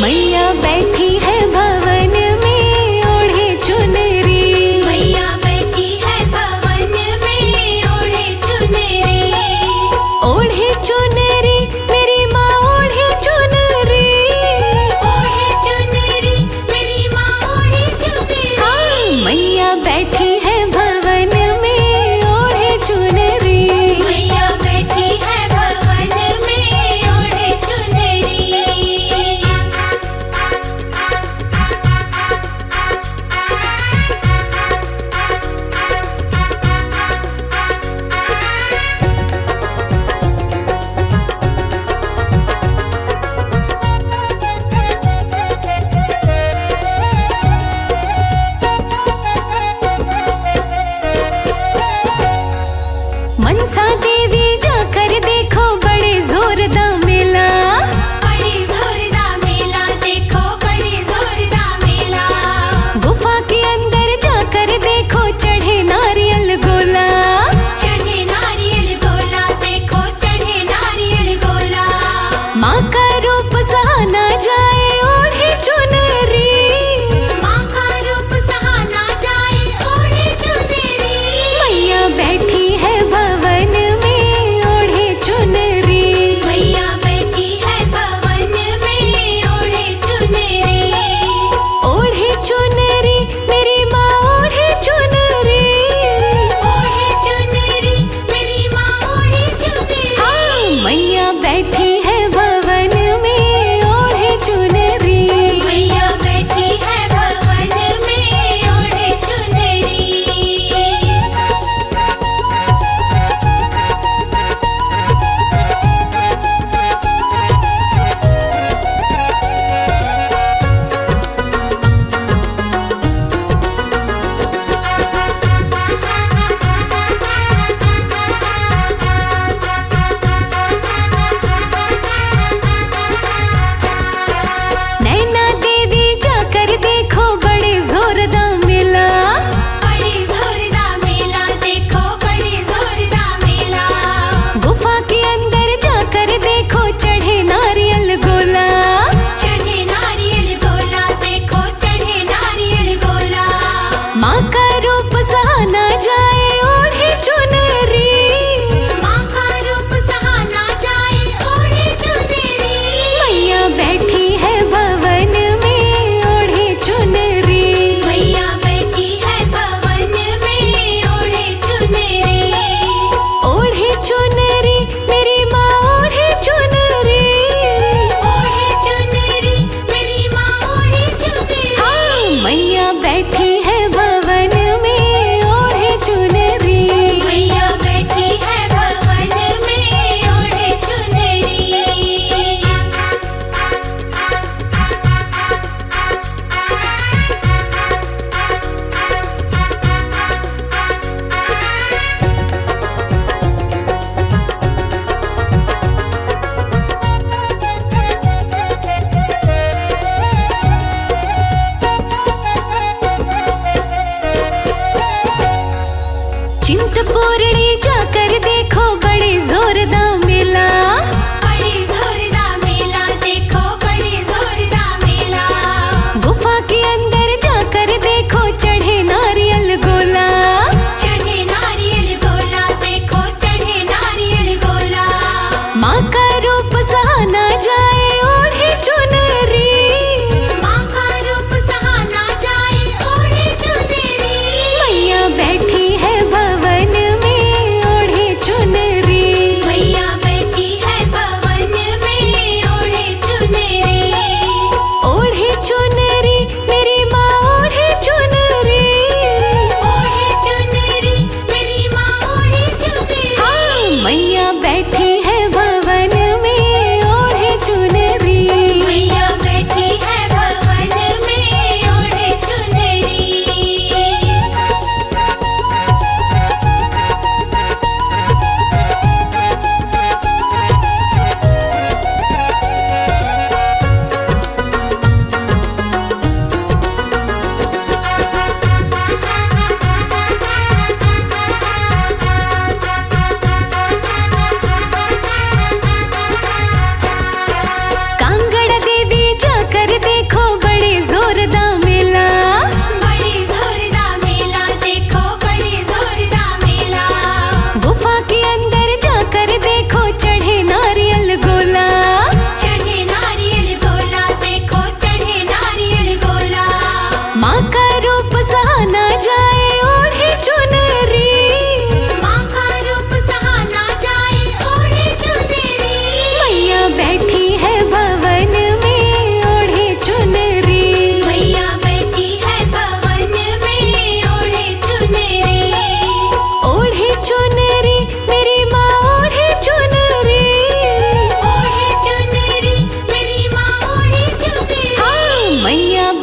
मैया बैठी है भवन में ओढ़े चुनरी। मैया बैठी है भवन में ओढ़े चुनरी। ओढ़े चुनरी मेरी माँ ओढ़े चुनरी। ओढ़े चुनरी मेरी माँ ओढ़े चुनरी। हाँ, मैया बैठी है भवन में ओढ़े चुनरी। मैया बैठी है भवन में ओढ़े चुनरी।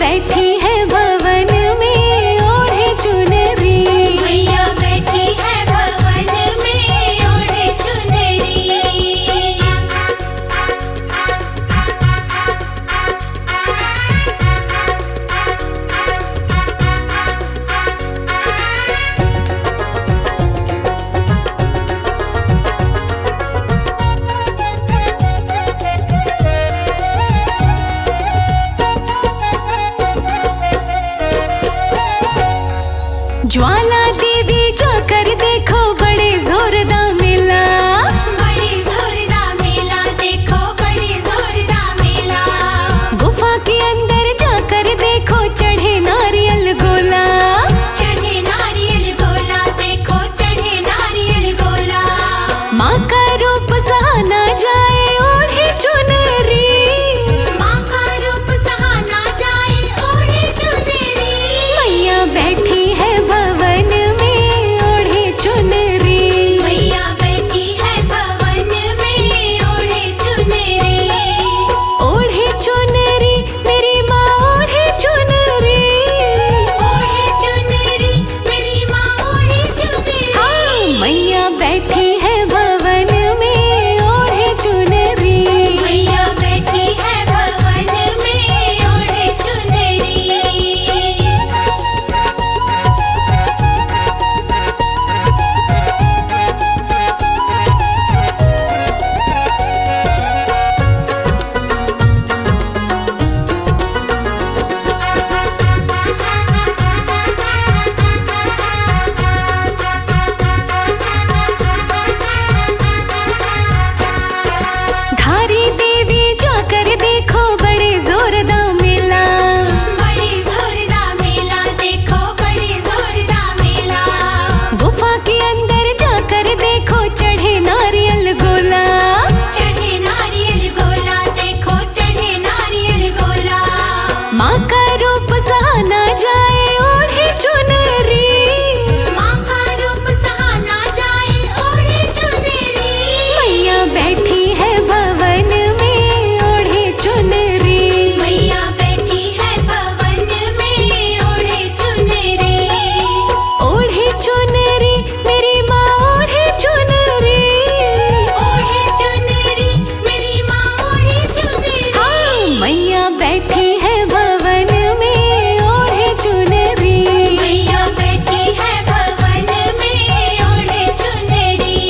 बैठी है भवन में ओढ़े चुनरी। मैया बैठी है भवन में ओढ़े चुनरी। ज्वाला देवी जाकर देखो बड़े जोरदार मेला। बड़ी जोरदार मेला देखो, बड़ी जोरदार मेला। गुफा के अंदर जाकर देखो चढ़े नारियल गोला। चढ़े नारियल गोला देखो, चढ़े नारियल गोला। माँ का रूप सहा ना जाए ओढ़े चुनरी। माँ का रूप सहा ना जाए ओढ़े चुनरी। मैया बैठी है भवन में ओढ़े चुनरी। मैया बैठी है भवन में ओढ़े चुनरी। ओढ़े चुनरी मेरी माँ ओढ़े चुनरी। ओढ़े चुनरी मेरी माँ ओढ़े चुनरी। हाँ, मैया बैठी है भवन में ओढ़े चुनरी। मैया बैठी है भवन में ओढ़े चुनरी। धारी देवी जाकर देखो बड़े जोरदार मेला। बड़ी जोरदार मेला देखो, बड़ी जोरदार मेला। गुफा के अंदर जाकर देखो चढ़े नारियल गोला। चढ़े नारियल गोला देखो, चढ़े नारियल गोला। माँ का रूप सहा ना जाए ओढ़े चुनरी। माँ का रूप सहा ना जाए ओढ़े चुनरी। मैया बैठी है भवन में ओढ़े चुनरी। मैया बैठी है भवन में ओढ़े चुनरी। ओढ़े चुनरी मेरी माँ ओढ़े चुनरी। ओढ़े चुनरी मेरी माँ ओढ़े चुनरी। हाँ, मैया बैठी है भवन में ओढ़े चुनरी। मैया बैठी है भवन में ओढ़े चुनरी।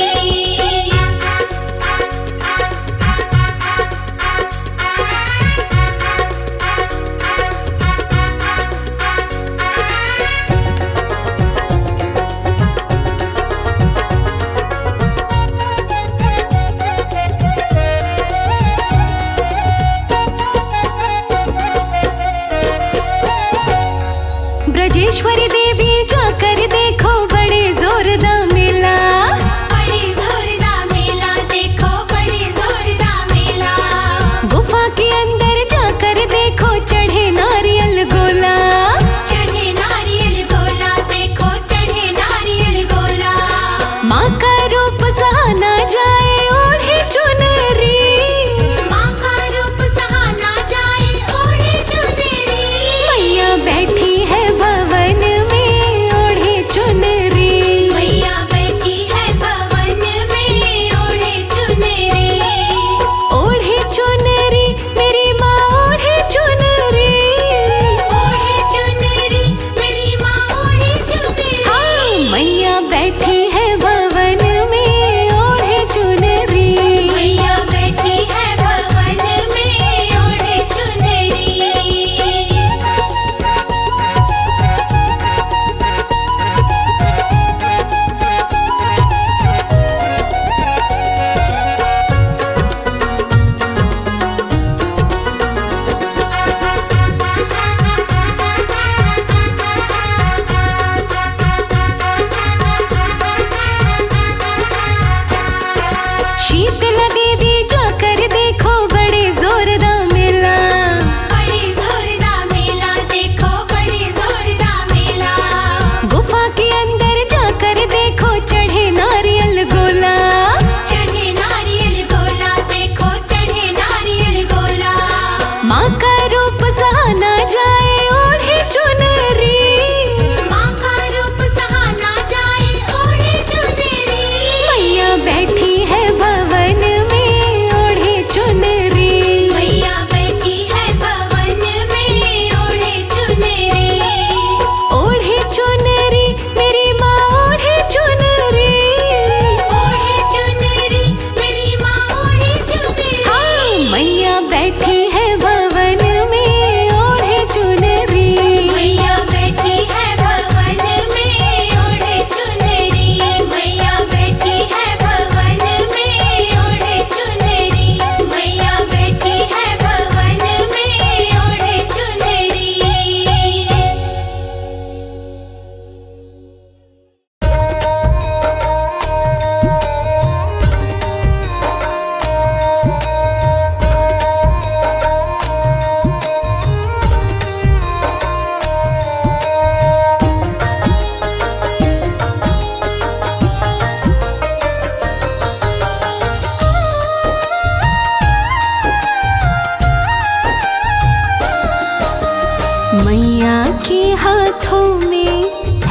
मैया के हाथों में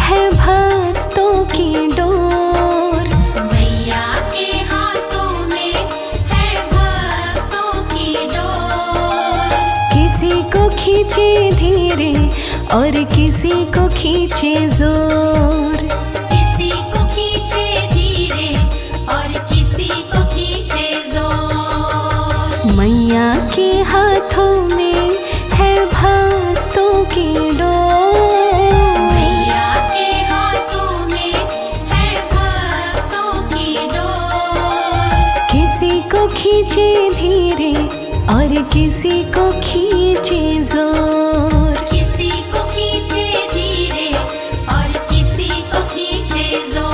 है भक्तों की डोर। मैया के हाथों में है भक्तों की डोर। किसी को खींचे धीरे और किसी को खींचे जोर। किसी को खींचे धीरे और किसी को खींचे जोर। मैया के हाथों में है भक्तों की डोर। मैया के हाथों में है भक्तों की डोर। किसी को खींचे धीरे और किसी को खींचे जोर। किसी को खींचे धीरे और किसी को खींचे जोर।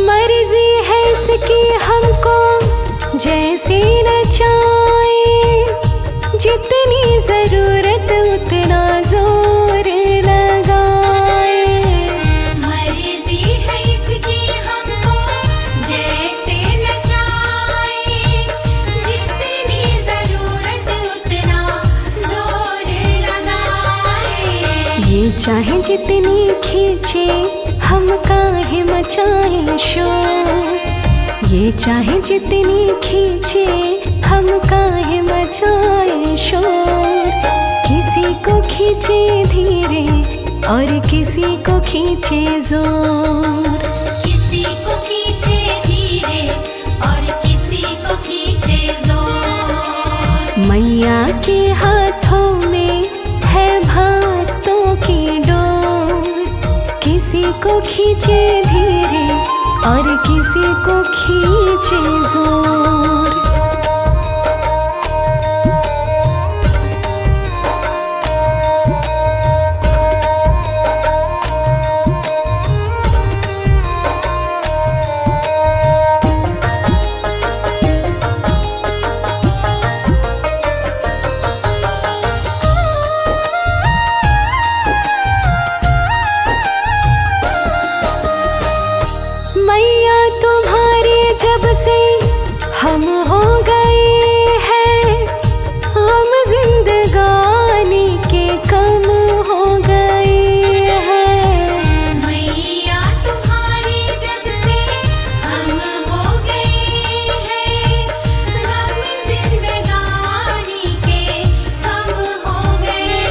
मर्जी है इसकी हमको जैसे नचाए, जितनी जरूरत उतना जोर लगाए। मर्जी है इसकी हमको जैसे नचाए, जितनी जरूरत उतना जोर लगाए। ये चाहे जितनी खींचे हम काहे मचाए शोर। ये चाहे जितनी खींचे हम काहे मचाए शोर। किसी को खींचे धीरे और किसी को खींचे जोर। किसी को खींचे धीरे और किसी को खींचे जोर। मैया के हाथों में है भक्तों की डोर। किसी को खींचे धीरे और किसी को खींचे जोर। मैया तुम्हारे जब से हम हो गए हैं, हम जिंदगानी के कम हो गए हैं। मैया तुम्हारी जब से हम हो गए हैं, गम जिंदगानी के कम हो गए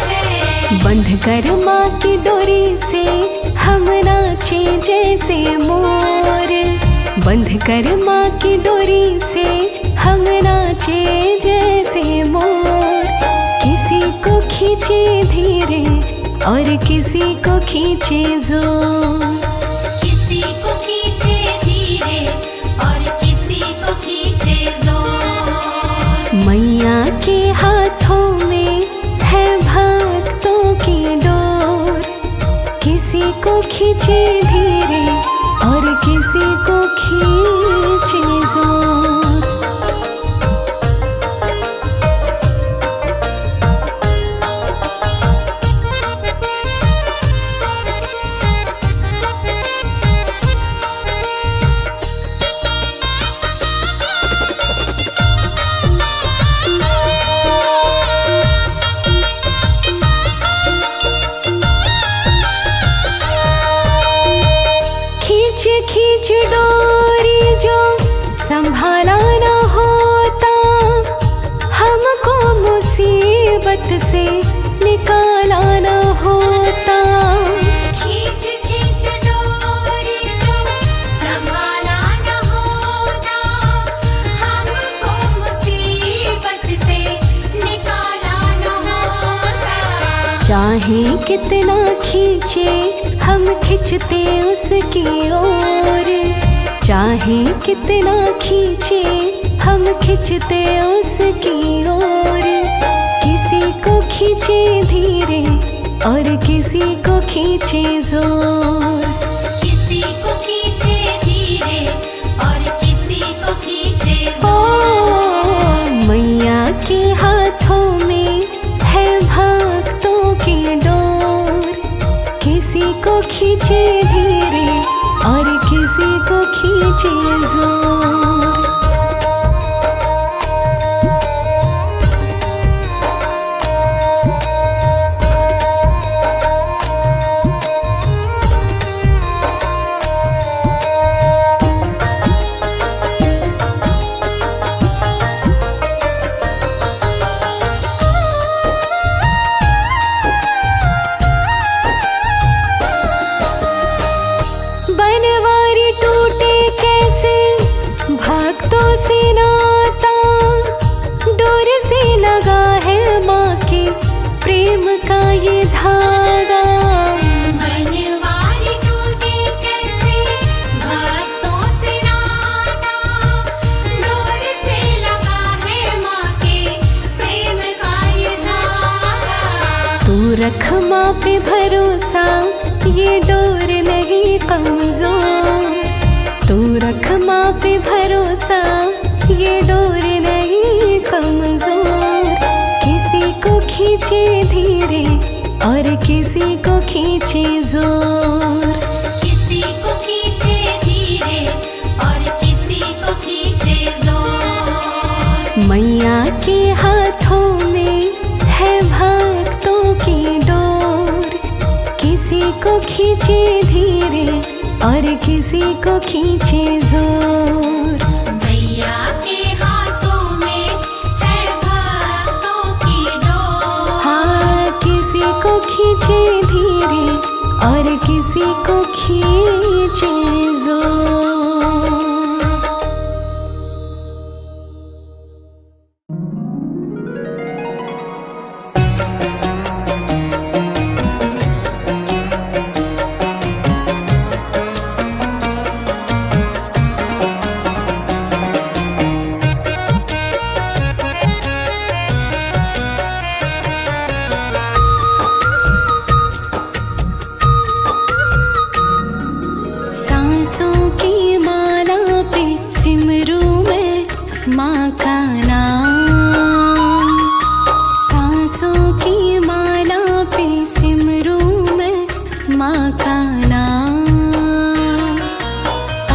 हैं। बंध कर माँ की डोरी से हम नाचे जैसे मोर। बंध कर माँ की डोरी से हम नाचे जैसे मोर। किसी को खींचे धीरे और किसी को खींचे जोर। किसी को खींचे धीरे और किसी को खींचे जोर। मैया के हाथों में है भक्तों की डोर। किसी को खींचे धीरे और किसी को खींचे जोर। खींच डोरी जो संभाला न होता, हमको मुसीबत से निकाला न होता। खींच खींच डोरी जो संभाला न होता, हमको मुसीबत से निकाला न होता। चाहे कितना खींचे हम खिंचते उसकी ओर। चाहे कितना खींचे हम खिंचते उसकी ओर। किसी को खींचे धीरे और किसी को खींचे जोर। किसी को खींचे धीरे और किसी को खींचे ओ मैया के हाथों में है भक्तों की डोर। किसी को खींचे धीरे और किसी को खींचे जोर। बनवारी टूटे कैसे भक्तों से नाता, डोर से लगा है माँ के प्रेम का ये धागा। बनवारी टूटे कैसे भक्तों से नाता, डोर से लगा है माँ के प्रेम का ये धागा। तू रख माँ पे भरोसा, ये डोर नहीं कमजोर। तू रख माँ पे भरोसा, ये डोर नहीं कमजोर। किसी को खींचे धीरे और किसी को खींचे जोर। किसी को खींचे धीरे और किसी को खींचे जोर। मैया के हाथों में है भक्तों की डोर। किसी को खींचे धीरे और किसी को खींचे जोर। मैया के हाथों में है भक्तों की डोर। हाँ, किसी को खींचे धीरे और किसी को खींचे जोर। सांसों की माला पे सिमरू में माँ का नाम। सांसों की माला पे सिमरू में माँ का नाम।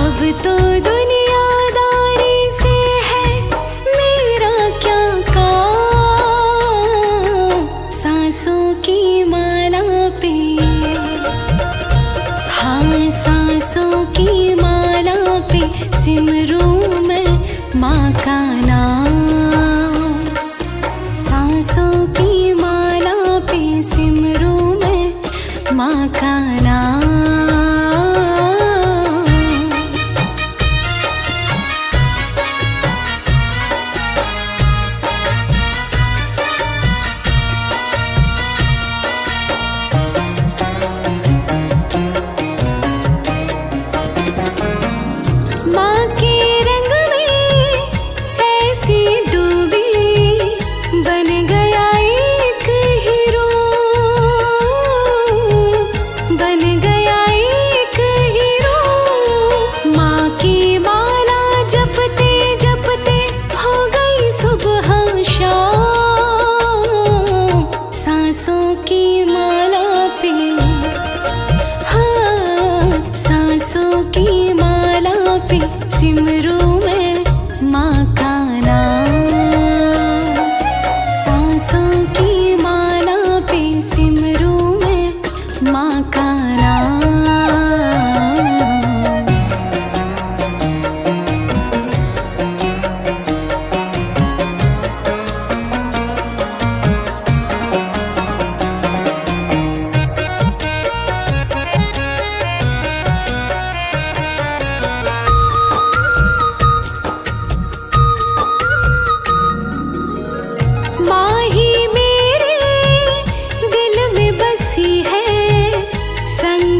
अब तो दुनियादारी से है मेरा क्या काम। सांसों की माला पे, हाँ सांसों की माला पे सिमरू में माँ का नाम। सांसों की माला पे सिमरू में माँ का नाम। माँ के रंग में ऐसी डूबी, बन गया एक हीरो। बन गया एक हीरो। माँ की माला जपते जपते हो गई सुबह शाम। सांसों की माला पे, हाँ सांसों की माला पे सिमरू में माँ का नाम। सांसों की माला पे सिमरू में माँ का नाम। माँ ही मेरे दिल में बसी है, संग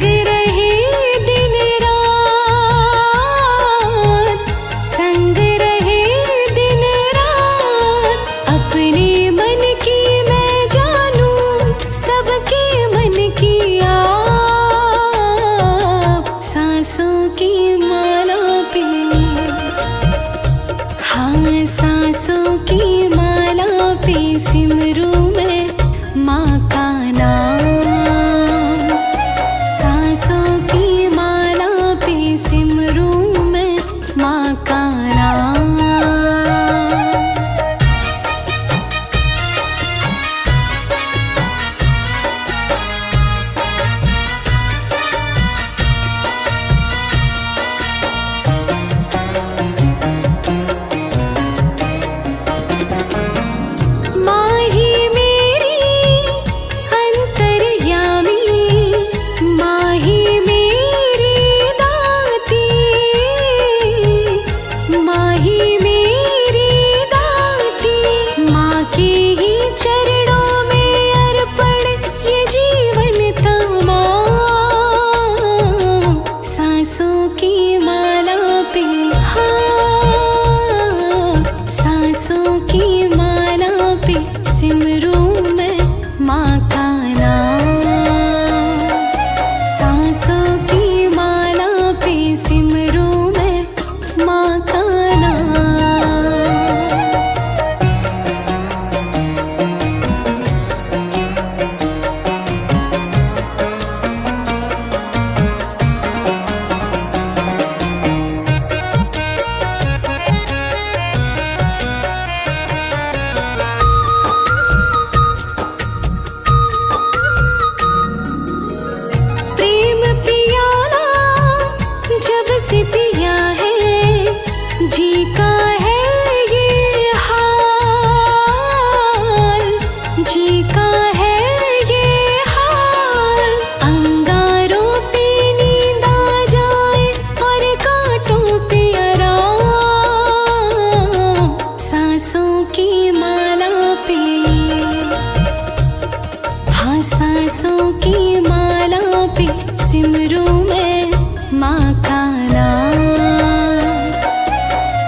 सिमरू मैं माँ का नाम।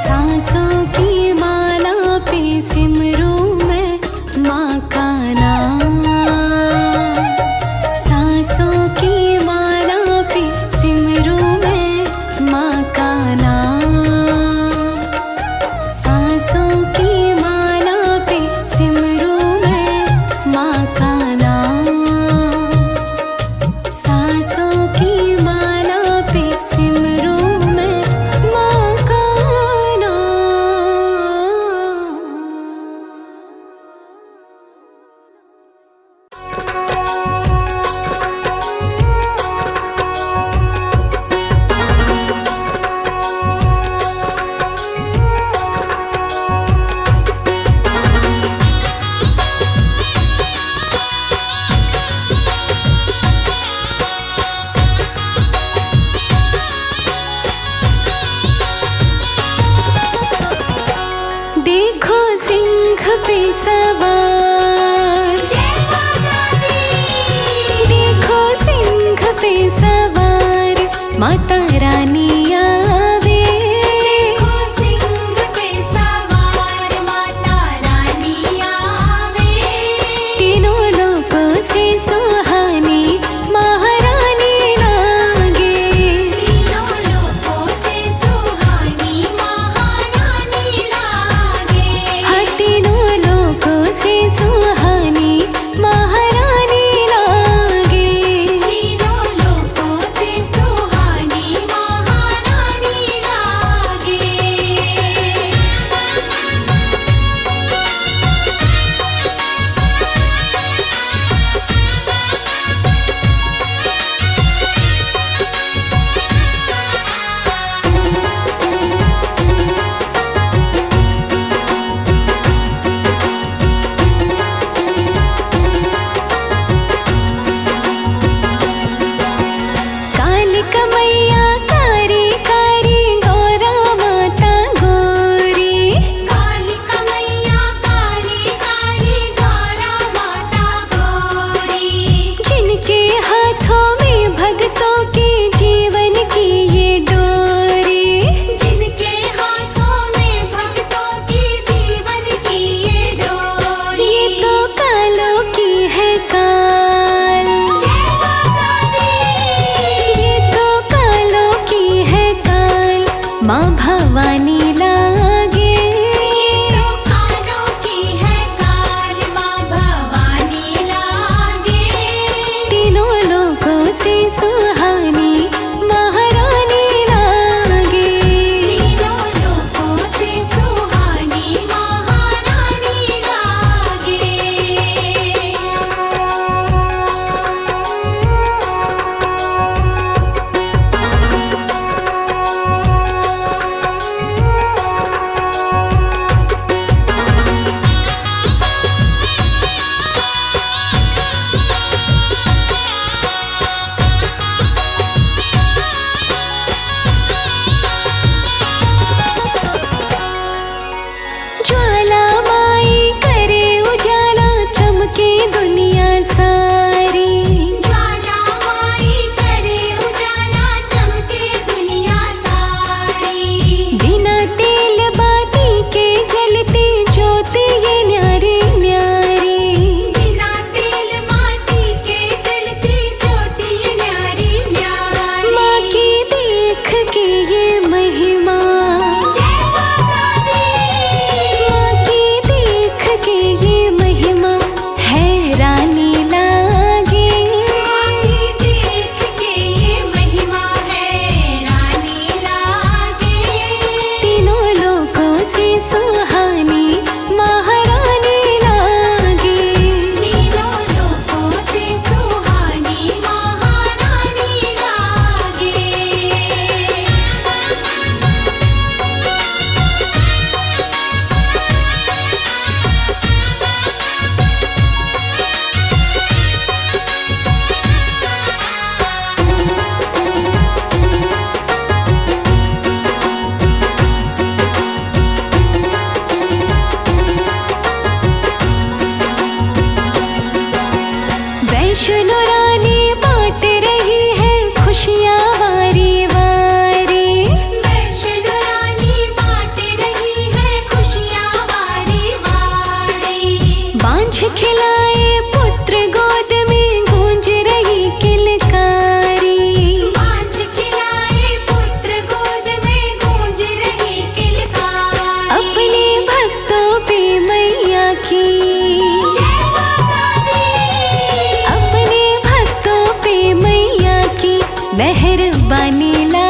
सांसों की माला पे सिमरू मैं माँ का नाम। सांसों की माला पे सिमरू मैं माँ का नाम। सांसों की माला पे सिमरू मैं माँ का नाम। सांसों की माला पे सिमरू मैं माँ का नाम। देखो सिंह पे सवार, जय माता दी। देखो सिंह पे सवार माता रानी आवे। देखो सिंह पे सवार माता रानी आवे। तीनों लोकों से सुहानी महारानी लागे। तीनों लोकों से सुहानी महारानी लागे। हाँ, तीनों लोकों से सुहानी महारानी लागे। तीनों लोकों से सुहानी मेहरबानी ला